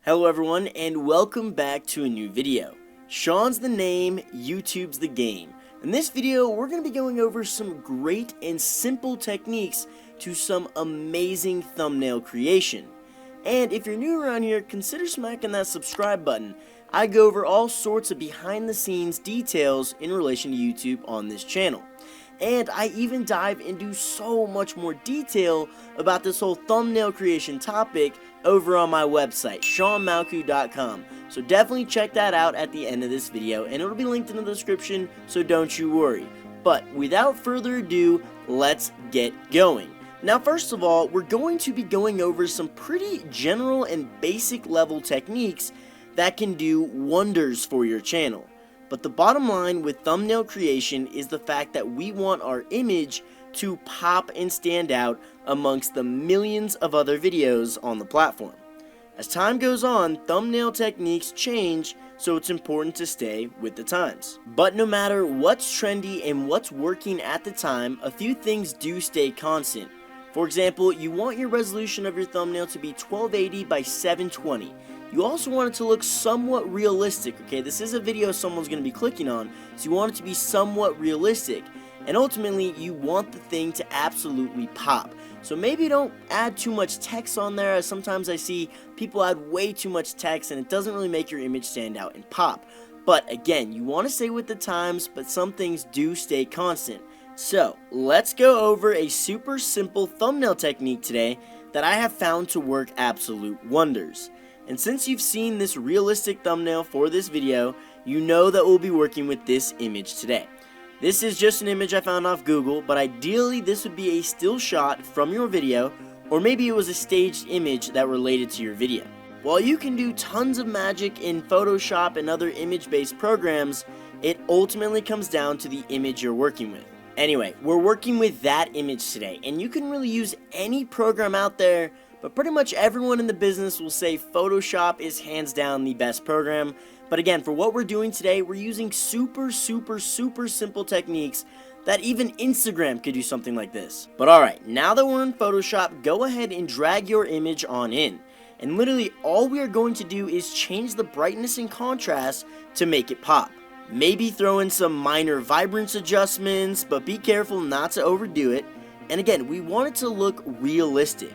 Hello everyone, and welcome back to a new video. Shawn's the name, YouTube's the game. In this video, we're going to be going over some great and simple techniques to some amazing thumbnail creation. And if you're new around here, consider smacking that subscribe button. I go over all sorts of behind the scenes details in relation to YouTube on this channel. And I even dive into so much more detail about this whole thumbnail creation topic over on my website, ShawnMalkou.com. So definitely check that out at the end of this video, and it'll be linked in the description, so don't you worry. But without further ado, let's get going. Now, first of all, we're going to be going over some pretty general and basic level techniques that can do wonders for your channel. But the bottom line with thumbnail creation is the fact that we want our image to pop and stand out amongst the millions of other videos on the platform. As time goes on, thumbnail techniques change, so it's important to stay with the times. But no matter what's trendy and what's working at the time, a few things do stay constant. For example, you want your resolution of your thumbnail to be 1280 by 720. You also want it to look somewhat realistic, okay? This is a video someone's going to be clicking on, so you want it to be somewhat realistic. And ultimately, you want the thing to absolutely pop. So maybe don't add too much text on there, as sometimes I see people add way too much text and it doesn't really make your image stand out and pop. But again, you want to stay with the times, but some things do stay constant. So, let's go over a super simple thumbnail technique today that I have found to work absolute wonders. And since you've seen this realistic thumbnail for this video, you know that we'll be working with this image today. This is just an image I found off Google, but ideally this would be a still shot from your video, or maybe it was a staged image that related to your video. While you can do tons of magic in Photoshop and other image-based programs, it ultimately comes down to the image you're working with. Anyway, we're working with that image today, and you can really use any program out there, but pretty much everyone in the business will say Photoshop is hands down the best program. But again, for what we're doing today, we're using super simple techniques that even Instagram could do something like this. But alright, now that we're in Photoshop, go ahead and drag your image on in. And literally all we are going to do is change the brightness and contrast to make it pop. Maybe throw in some minor vibrance adjustments, but be careful not to overdo it. And again, we want it to look realistic.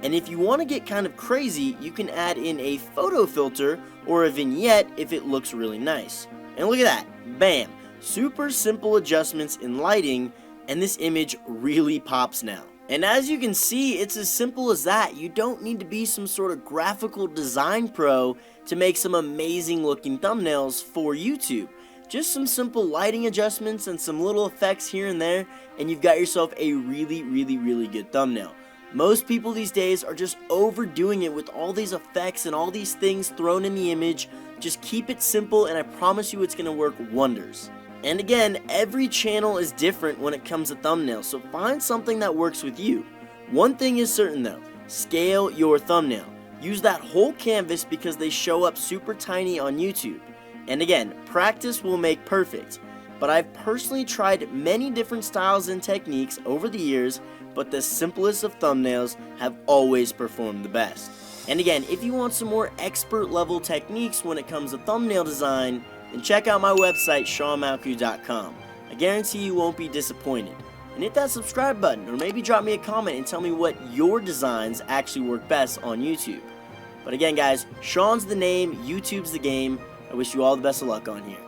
And if you want to get kind of crazy, you can add in a photo filter or a vignette if it looks really nice. And look at that, bam, super simple adjustments in lighting, and this image really pops now. And as you can see, it's as simple as that. You don't need to be some sort of graphical design pro to make some amazing looking thumbnails for YouTube. Just some simple lighting adjustments and some little effects here and there, and you've got yourself a really good thumbnail. Most people these days are just overdoing it with all these effects and all these things thrown in the image. Just keep it simple, and I promise you it's going to work wonders. And again, every channel is different when it comes to thumbnails, so find something that works with you. One thing is certain though, scale your thumbnail. Use that whole canvas because they show up super tiny on YouTube. And again, practice will make perfect. But I've personally tried many different styles and techniques over the years, but the simplest of thumbnails have always performed the best. And again, if you want some more expert level techniques when it comes to thumbnail design, then check out my website, ShawnMalkou.com. I guarantee you won't be disappointed. And hit that subscribe button, or maybe drop me a comment and tell me what your designs actually work best on YouTube. But again guys, Shawn's the name, YouTube's the game. I wish you all the best of luck on here.